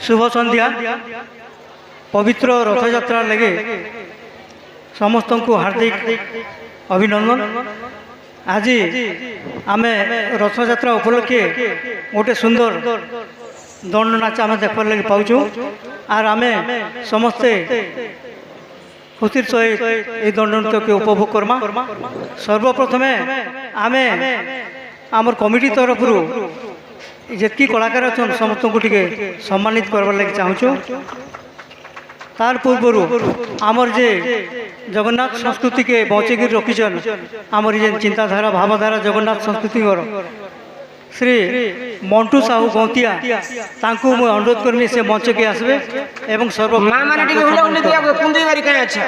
शुभ संध्या पवित्र रथयात्रा लगे समस्त को हार्दिक अभिनंदन। आज आम रथयात्रा उपलक्षे गोटे सुंदर दंड नाच आम देखने लगे पाचु और आम समस्ते खुशी सहित ये दंड नृत्य के उपभोग करमा। सर्वप्रथम आम आमर कमिटी तरफ जितकी कलाकार अच्छा समस्त को टे सम्मानित करवार लगे चाहूँ। तार पूर्वर आमर जे जगन्नाथ संस्कृति के बचेक रखीचन आमर ये चिंताधारा भावधारा जगन्नाथ संस्कृति श्री मंटू साहू गौतिया तांकु मु अनुरोध करमी से मंच के आसबे एवं सर्व मां माने टिके हुलाउनी दिया कुंदी बारी काहे अच्छा।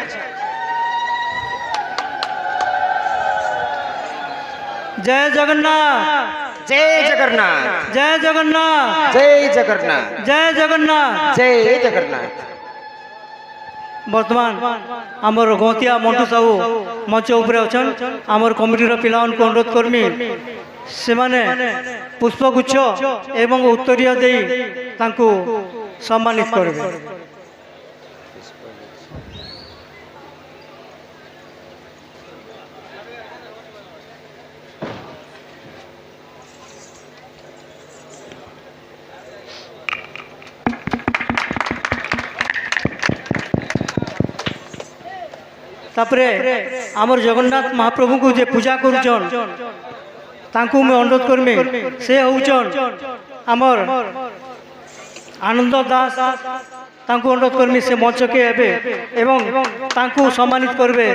जय जगन्नाथ जय जगन्नाथ जय जगन्नाथ जय जगन्नाथ जय जगन्नाथ जय जगन्नाथ। वर्तमान आमर गौतिया मंटू साहू मंच उपर अच्छन आमर कमिटीर पिला को अनुरोध करमी से माने पुष्पगुच्छ एवं उत्तरीय दे तांकु सम्मानित करेंगे। तापरे आमर जगन्नाथ महाप्रभु को जे पूजा करुचन तांकु मैं अनुरोध करमी से होचन आमर आनंद दास तांकु अनुरोध करमी से मंच के एबे एवं तांकु सम्मानित करबे।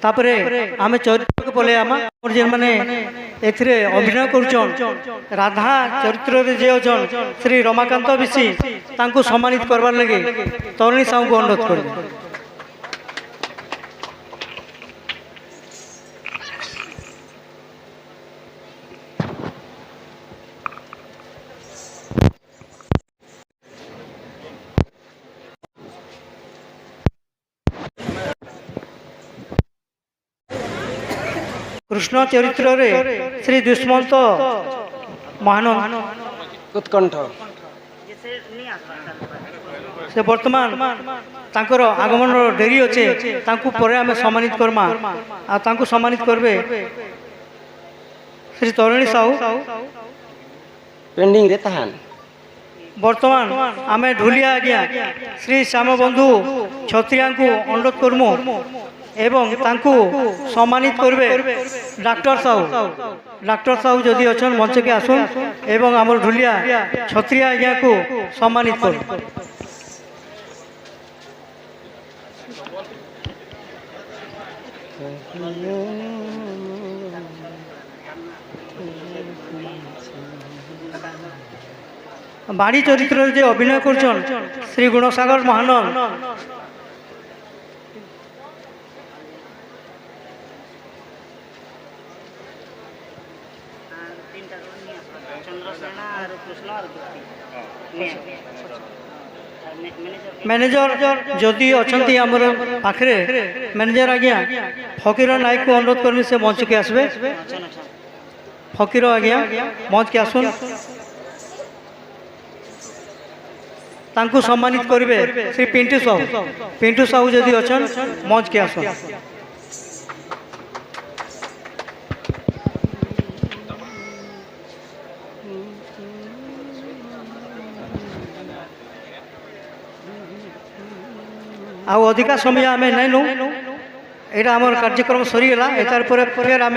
तापरे आमे चरित्र को बोले आमा और जे माने एथरे अभिनय करूचन राधा चरित्र रे जे अछन श्री रमाकांत बिसी तांको सम्मानित करबार लगे तरुणी साहू को अनुरोध करबे। कृष्ण चरित्र रे श्री दुष्मंत महानंद उत्कंठ से वर्तमान तांकर आगमन डेरी अच्छे तांकु परे आमे सम्मानित करमा आ तांकु सम्मानित करबे श्री तरुणी साहू पेंडिंग रे तहान। वर्तमान आमे ढुलिया आज्ञा श्री श्याम बंधु छत्रिया को अनुरोध करमु एवं तांकु सम्मानित करबे डॉक्टर साहू जदि अच्छन मंच के आसुन एवं आमर ढुलिया छत्रिया आज्ञा को सम्मानित कर। बाड़ी चरित्र जे अभिनय करछन श्री गुणसागर महानंद मैनेजर जदि अच्छी आमर पाखे मैनेजर आज्ञा फकीर नायक को अनुरोध करमी से मंच के आसबे। फकीर आज्ञा मंच के आसुन तांकु सम्मानित करिवे श्री पिंटू साहू जदि अच्छन मंच के आसुन। आउ अधिका समय आम नहीं नु यहाँ आम कार्यक्रम सरीगला एतार फिर आम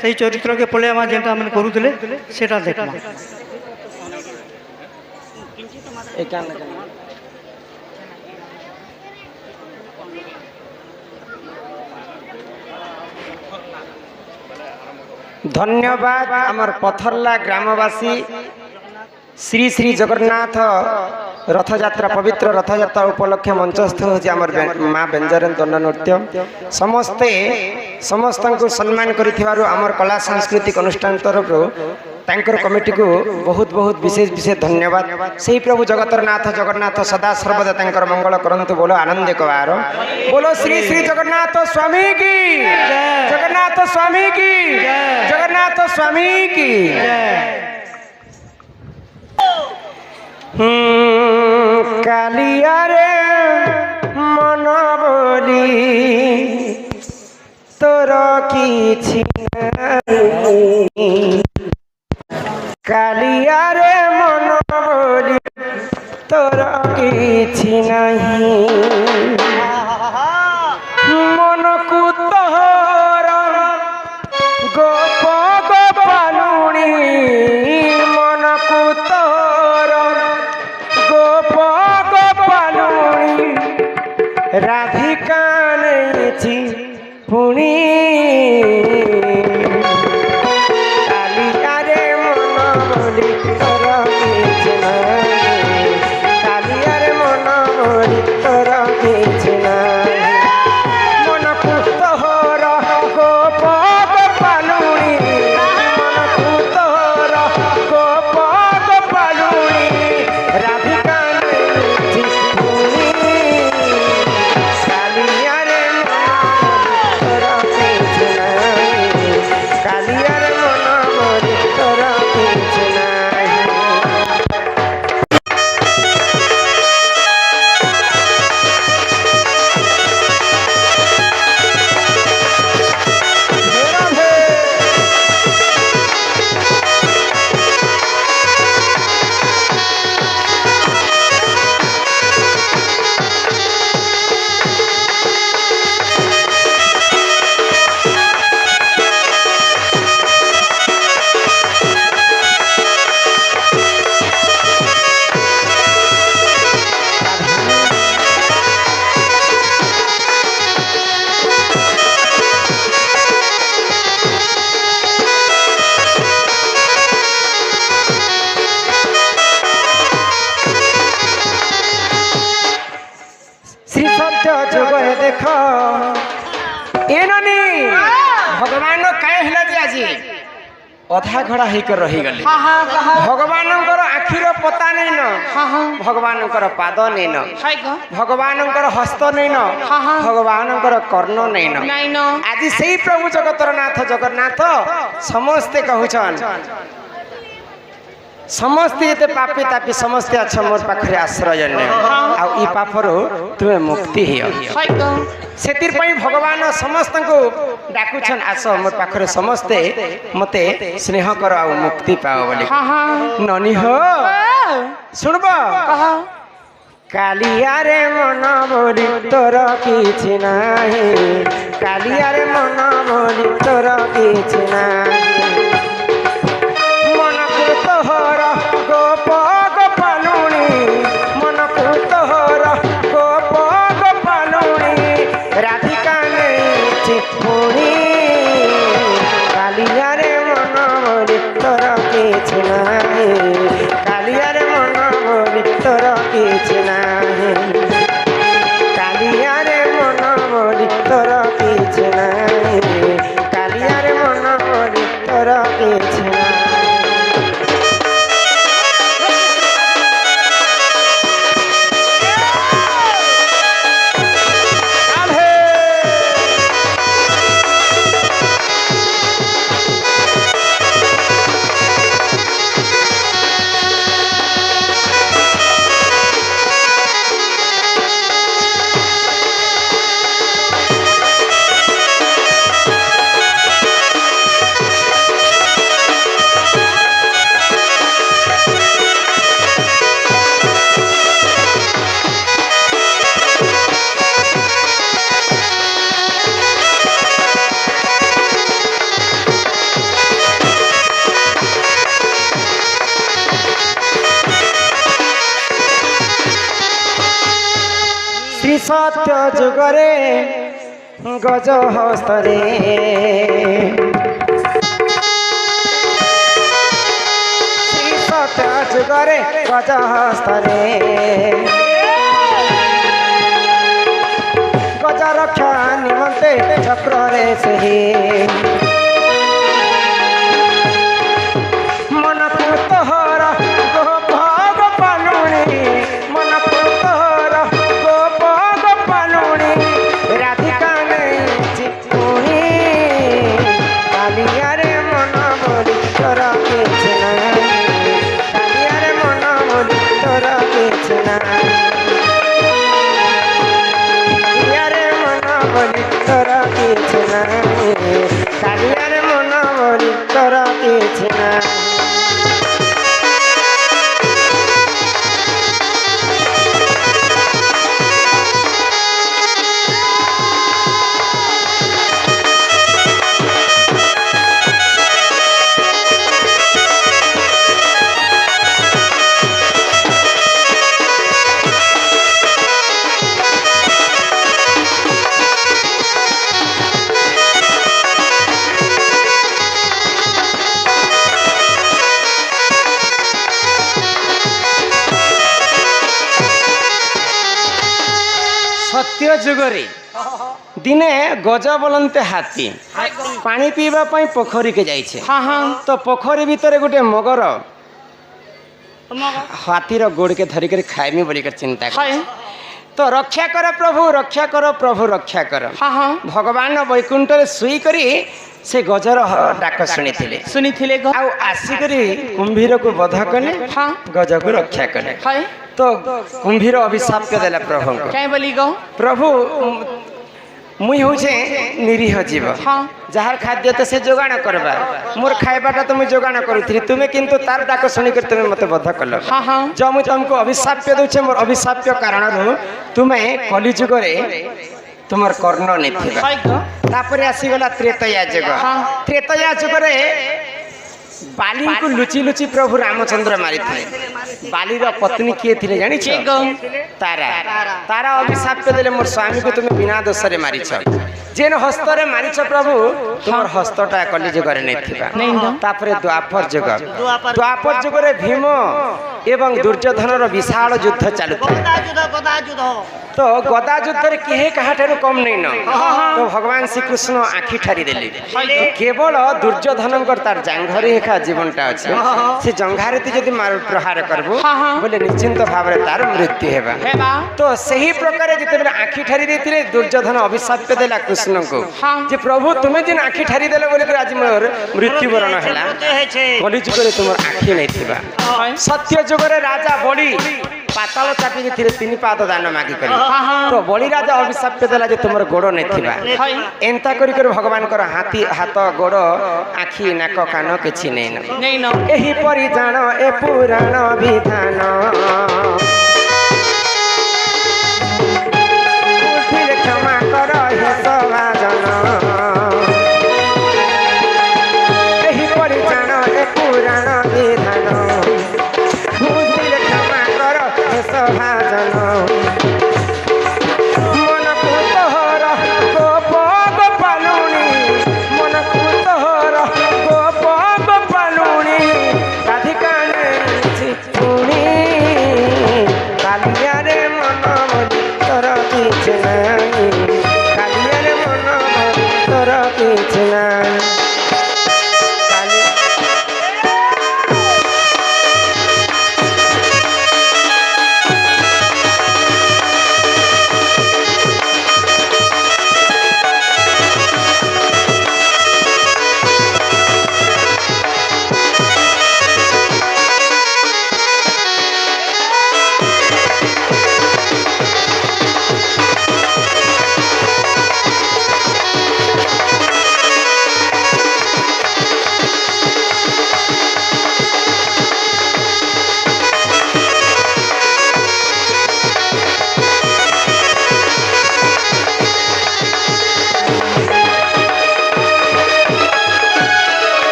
से चरित्र के पलि आम जेनटा आम करूले सेटा देखमा। धन्यवाद आमर पथरला ग्रामवासी श्री श्री जगन्नाथ रथयात्रा पवित्र रथयात्रा उपलक्षे मंचस्थ होची आमर माँ बेंजरन दंड नृत्य समस्त को सम्मान करिथिबारु आमर कला सांस्कृतिक अनुष्ठान तरफ तांकर कमिटी को बहुत बहुत विशेष विशेष धन्यवाद। सही प्रभु जगतर नाथ जगन्नाथ सदा सर्वदा तांकर मंगल करंतु। बोलो आनंद कबार, बोलो श्री श्री जगन्नाथ स्वामी की, जगन्नाथ स्वामी की, जगन्नाथ स्वामी की। कालिया रे मन बोली तोर किछि नहीं, कालिया रे मन बोली तोर किछि नहीं। मन को तोहर गोप गोपालुणी, मन को तोहर गोप गोपालुणी राधिका नहीं पुणी। कालिया रे मन बोली तोर किछि नहीं, कालिया रे मन बोली तोर किछि नहीं। मन को तोहर गोप गोपालुणी, मन को तोहर गोप गोपालुणी राधिका नहीं पुणी। कालिया रे मन तोर किछि नहीं, कालिया रे मन बोली तोर किछि नहीं। श्री सत्य जुग देख एननी भगवान कहीं हिला जे आज अधा घड़ा होकर रही गले। भगवान आखिर पता नहीं न, भगवान पाद नहीं न, भगवान हस्त नहीं न, भगवान कर्ण नहीं न। आज से प्रभु जगतर नाथ जगन्नाथ समस्ते कहूछन, समस्ते ये पापी तापी समस्ते अच्छा मोर पाखरे आश्रय ने आ पापरू तुम्हें मुक्ति से भगवान समस्त को डाकुछन, आस मोर पाखरे समस्ते मते स्नेह कर आ मुक्ति पाओ बोली। ननी हो सुनब, कालिया रे मन बोली तोर किछि नाही, कालिया रे मन बोली तोर किछि नाही। मन को तोहर गोप गोपालुणी, मन को तोहर गोप गोपालुणी राधिका नहीं पुणी। कालिया रे मन बोली तोर किछि नाही, कालिया रे मन बोली तोर किछि नाही, कालिया रे मन बोली तोर किछि नाही, कालिया रे मन बोली तोर किछि नाही। श्री सत्य जुगरे गज हस्तरे, श्री सत्य जुगरे गज हस्तरे, गज रक्षा निमंते चक्र रे सही। କିଛି ନା सत्य जुगरे दिने गज बोलते हाथी पानी पीवा पोखरी के जाइछे हाँ हाँ तो पोखरी भीतर गोटे मगर हाथीर गोड़ के धरिक खाइमी बोलिकर चिंता कर तो रक्षा कर प्रभु रक्षा कर प्रभु रक्षा कर हाँ हाँ भगवान वैकुंठ शुई करी से गजर डाक शुणी सुनी आउ आसिकरी कुंभीर को बध कले हाँ गज को रक्षा कले हाय तो कुंभीर अभिशाप के देला प्रभु को क्या बोली गो प्रभु मुई होछे निरीह जीव हाँ जहार खाद्य तो से जोगाण करबा मोर खाइबाटा तो मुई जोगाण करूथि तुमे किंतु तार डाक शुणी कर तुमे मते बध कल हाँ हाँ जो मुई तुमको अभिशाप्य दउछे मोर अभिशाप्य कारण तुमे कली जुगरे तुमर कर्ण नहीं हाय गो तापर आसीगला त्रेतया जुग हाँ। त्रेतया जुगरे बाली को लुचि लुचि प्रभु रामचंद्र मारी थे बाली रो पत्नी किए थिले जानि के गो तारा तारा अभिशाप देले मोर स्वामी को तुम बिना दोष रे मारी छ जेन हस्त रे मारी छ प्रभु तुमर हस्तटा कली जुगरे नहीं थिबा नहीं न तापर द्वापर जुग द्वापर जुग रे भीम एवं दुर्योधन रो विशाल युद्ध चालुता तो गदा युद्ध रे केहे काहाठारु कम नहीं न तो भगवान श्री कृष्ण आखि ठारी देले केवल दुर्योधन तार जांघरे एका जीवनटा अछि से जंघारे ती जदि मार प्रहार करबो बोले निश्चिंत भाव रे तार मृत्यु हेबा तो सही प्रकार जते बेला आखि ठारी देथिले दुर्योधन अभिशाप देला कृष्ण को जे प्रभु तुमे जिन आखि ठारी देले बोले आज मोर मृत्यु वरण हैला कली जुग रे तुमर आखि नै थिबा सत्य जुग रे राजा बड़ी पाताल चापी थिले तीन पाद दान मागी करी तो बड़ी राजा अभिशाप देला जे तुमर गोड़ नै थिबा एंता करी कर भगवान कर हाथी हाथ गोड़ आखि नाक कान किछि नै नहीं न एही परि जान ए पुराण विधान बुद्धिले क्षमा कर हे सभाजन एही परि जान ए पुराण विधान बुद्धिले क्षमा कर हे सभाजन मन कुतहर गोप गोपालुनी मन कुतहर गोप गोपालुनी राधिका चिपुणी कालिया रे मन तोर किछ नाही कालिया रे मन तोर किछ नाही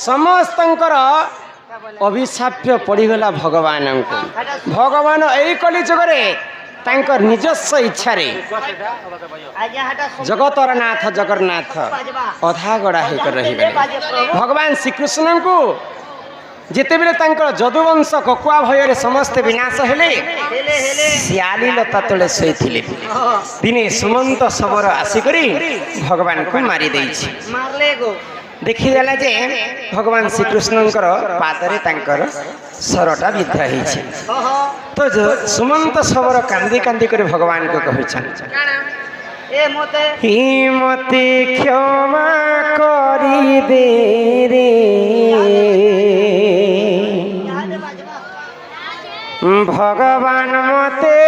समस्तंकर अभिशाप्य पड़गला भगवान को भगवान यही कली जुगरे तांकर निजस्व इच्छा रे जगतर नाथ जगन्नाथ अधा गड़ा होकर रही भगवान श्रीकृष्ण को जिते बेले तांकर जदुवंश ककुआ भय समस्त विनाश हेले सियाली लता तले शोइथिले दिने सुमंत शबर आसिकरी भगवान को मारी देइछि देखीदेला जे भगवान श्रीकृष्णଙ୍କର ପାଦରେ ତାଙ୍କର ସରଟା ବିଦ୍ଧା ହେଇଛି। तो जो सुमंत सबर कांदी कांदी कर भगवान को कहछन ही मते क्षमा करी दे रे भगवान मते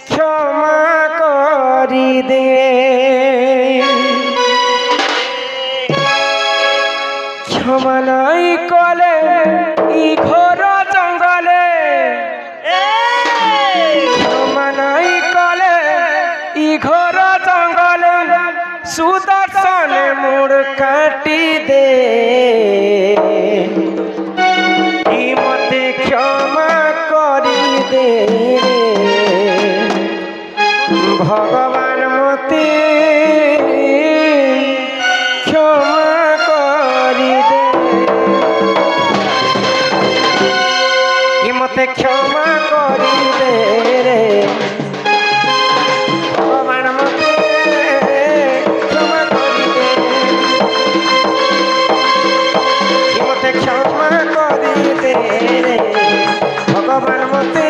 क्षमा करी दे क्षमा नहीं कले ई घोर जंगले क्षमा नहीं कले ई घोर जंगले सुदर्शन मुड़ काटी दे ई मते क्षमा करी दे भगवान मते क्षमा करी दे मते क्षमा करी दे रे भगवान मते क्षमा करी दे मते क्षमा करी दे रे भगवान मते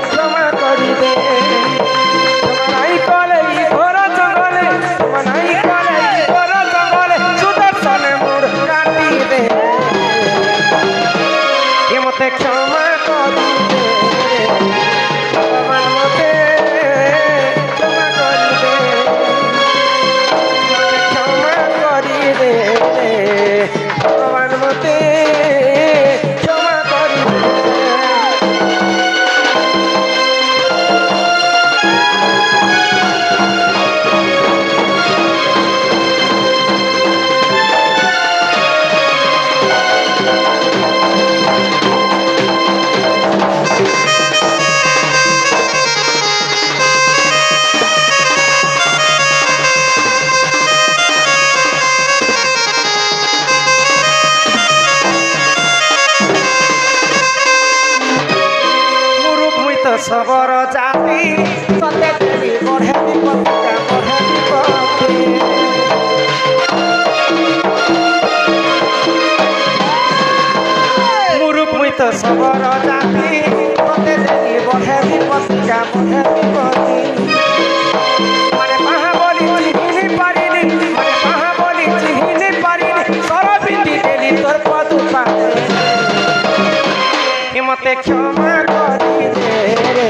क्षमा करी दे क्षमा नहीं कले घोर जंगले क्षमा नहीं कले घोर जंगले सुदर्शन मुड़ काटी दे मते क्षमा करी दे भगवान मते क्षमा करी दे मते क्षमा करी दे भगवान मते क्षमा करी दे सबर जाति तते देवी बढ़े विपत्तिका बढ़े विपत्ति मुरुख मुई तो सबर जाति तते देवी बढ़े विपत्तिका बढ़े विपत्ति माने महाबली चिहिनी पारिनी माने महाबली चिहिनी पारिनी सरबिंदी देली तोर पदुपा मते क्षमा करी दे रे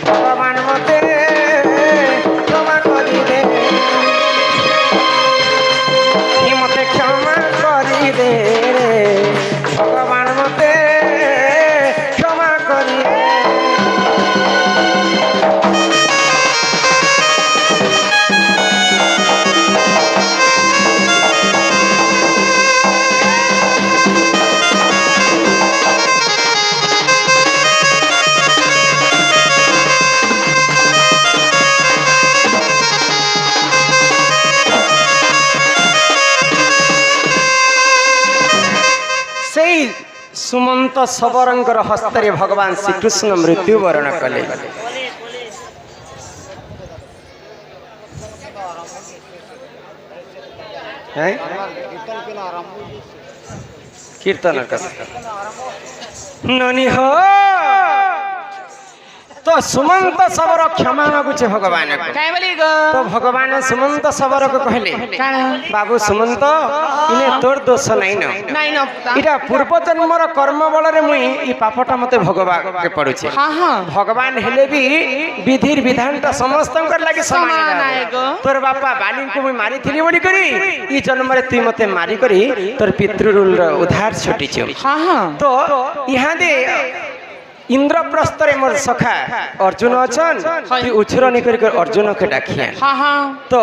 भगवान मते क्षमा करी दे मते क्षमा करी दे रे भगवान मते क्षमा करी दे सुमंत सबरंकर हस्तरे भगवान श्रीकृष्ण मृत्युवरण कले कीर्तन ननी हो तो सुमंत सबर क्षमा मागुचे भगवान को तो भगवान सुमंत सबर को कहले बाबू सुमंत इने तोर दोष नहीं न इटा पूर्व जन्मर कर्म बल रे मुई ई पापटा मते भोगवा के पड़ुचे भगवान हेले भी विधि विधान ता समस्त कर लागे समान तोर बापा बाली को मुई मारी थिली बडी करी ई जन्म रे तू मते मारी करी तोर पितृरुल र उधार छुटी छ तो यहां दे इंद्रप्रस्थ रे मोर सखा अर्जुन अछन तू उछर निकर अर्जुन के डाकिया तो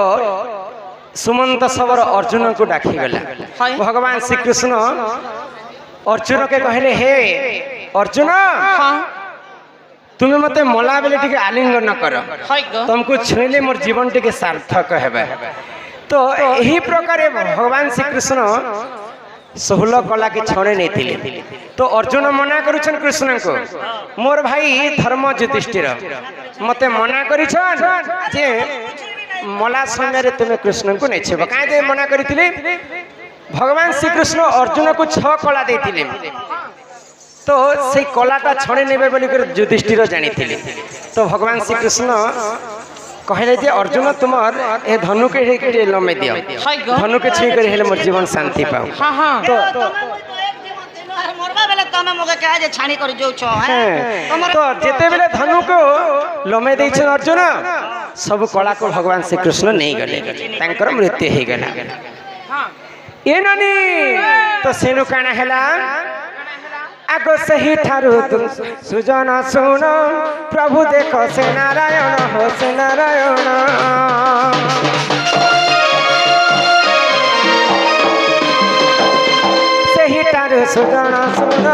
सुमंत सबर अर्जुन को डाकी गला भगवान श्री कृष्ण अर्जुन के कहले हे अर्जुन तुम्हें मते मला बेले टिके आलिंगन कर तुमको छुईले मोर जीवन टिके सार्थक हेबे तो यही प्रकार भगवान श्री कृष्ण 16 कला के छणे नहीं थिले तो अर्जुन मना करुछन कृष्ण को मोर भाई धर्म युधिष्ठिर मते मना करिछन जे मला समय तुम्हें कृष्ण को नहीं छेब कहीं मना करते भगवान श्रीकृष्ण अर्जुन को 6 कला देते तो से कलाटा छड़े नेबे बोलिकर युधिष्ठिर जानी तो भगवान श्रीकृष्ण कहले जे अर्जुन तुमर ए धनु के लमे दियो धनु के छी कर हेले मोर जीवन शांति पाओ तो मरबा बेले तमे मगे कहे जे छाणी कर जो छ तो जेते बेले धनु को लमे दै छ अर्जुन सब कला को भगवान श्रीकृष्ण नहीं गले तांकर मृत्यु हे गला ए ननी तो सेनु काना हैला आगो सही ठारू तुम सुजन सुन प्रभु देखो से नारायण हो से नारायण सही ठारू सुजन सुन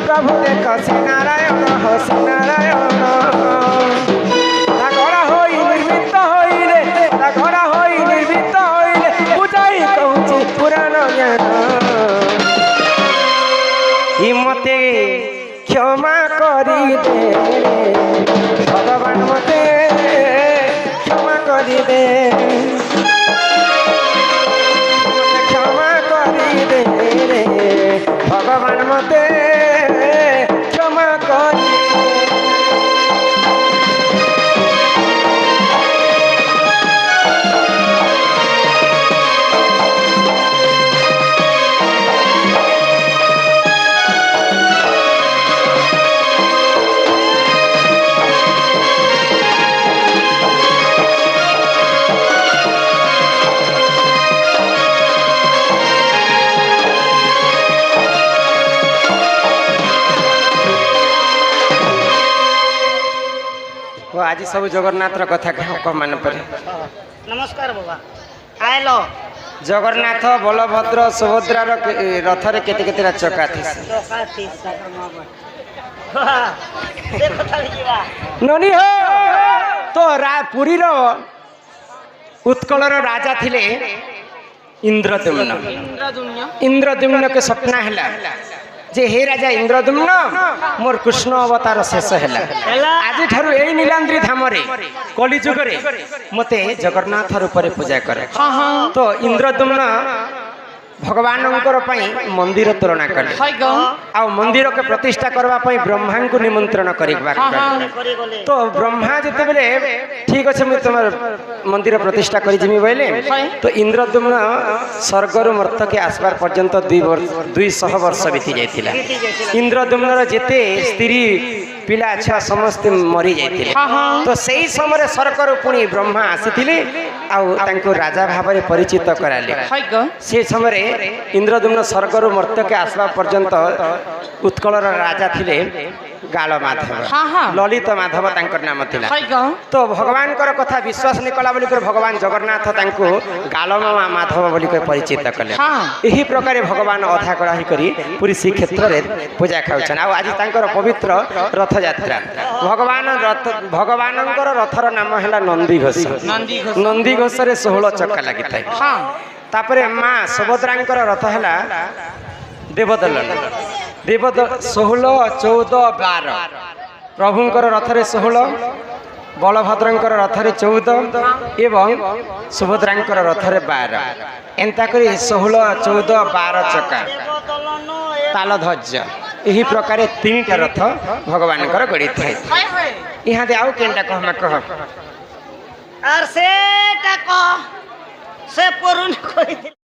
प्रभु देखो से नारायण हो से नारायण घोड़ा होई निर्मित होइले घोड़ा होई निर्मित होइले बुझाई कहूची पुराण ज्ञान मते क्षमा करी दे भगवान मते क्षमा करी दे क्षमा करी दे भगवान मते क्षमा करी आज सब जगन्नाथ कथा कह मान पड़े नमस्कार बाबा आइलो जगन्नाथ बलभद्र सुभद्रा रथ रे केते केते चका थी ननी हो तो पुरी रो उत्कल राजा थिले इंद्रद्युम्न इंद्रद्युम्न के सपना हैला जे हे राजा इंद्रद्युम्न मोर कृष्ण अवतार शेष हैला आज ठारू एई नीलांद्री धाम रे कली जुग रे मते जगन्नाथ रूप रे पूजा करे तो इंद्रद्युम्न भगवान मंदिर तुलना कले आ मंदिर के प्रतिष्ठा करबा पई ब्रह्मा को निमंत्रण करबा तो ब्रह्मा जते बेले ठीक अछि मैं तुम मंदिर प्रतिष्ठा करी जिमी बोले तो इंद्रद्युम्न स्वर्गर मर्त के आसबार पर्यंत 200 वर्ष बीती जाइतिला इंद्रद्युम्न जेते स्त्री पिला छा समस्त मरी जाइतिले तो सही समय स्वर्गर पुणी ब्रह्मा आसीथिले आउ तांको राजा भाव में परिचित कराले से समय इंद्रद्युम्न स्वर्गर मर्त के आसवा पर्यंत उत्कल राजा थिले गाल माधव ललित माधव तांकर नाम थिला तो भगवान कर कथा विश्वास निकला बोली कर भगवान जगन्नाथ तांको गाल माधव बोली कर परिचित कले एही प्रकार भगवान अधा कड़ा करी पूरी श्री क्षेत्र रे पूजा खाउछन आ आज तांकर पवित्र रथ यात्रा भगवानंकर रथर नाम हैला नंदीघोष नंदीघोष रे 16 चक्का लागि थाए तापरे मां सुभद्रांकर रथ हैला देवदलन 16 14 12 प्रभुंकर रथ रे 16 बलभद्रंकर रथ रे 14 एवं सुभद्रांकर रथ रे 12 एंता करी 16 14 12 चक्का ताल ध्वज यही प्रकार 3टा रथ भगवान गड़ी थाए यहाँ दे आउ केनटा कह और से पुरुन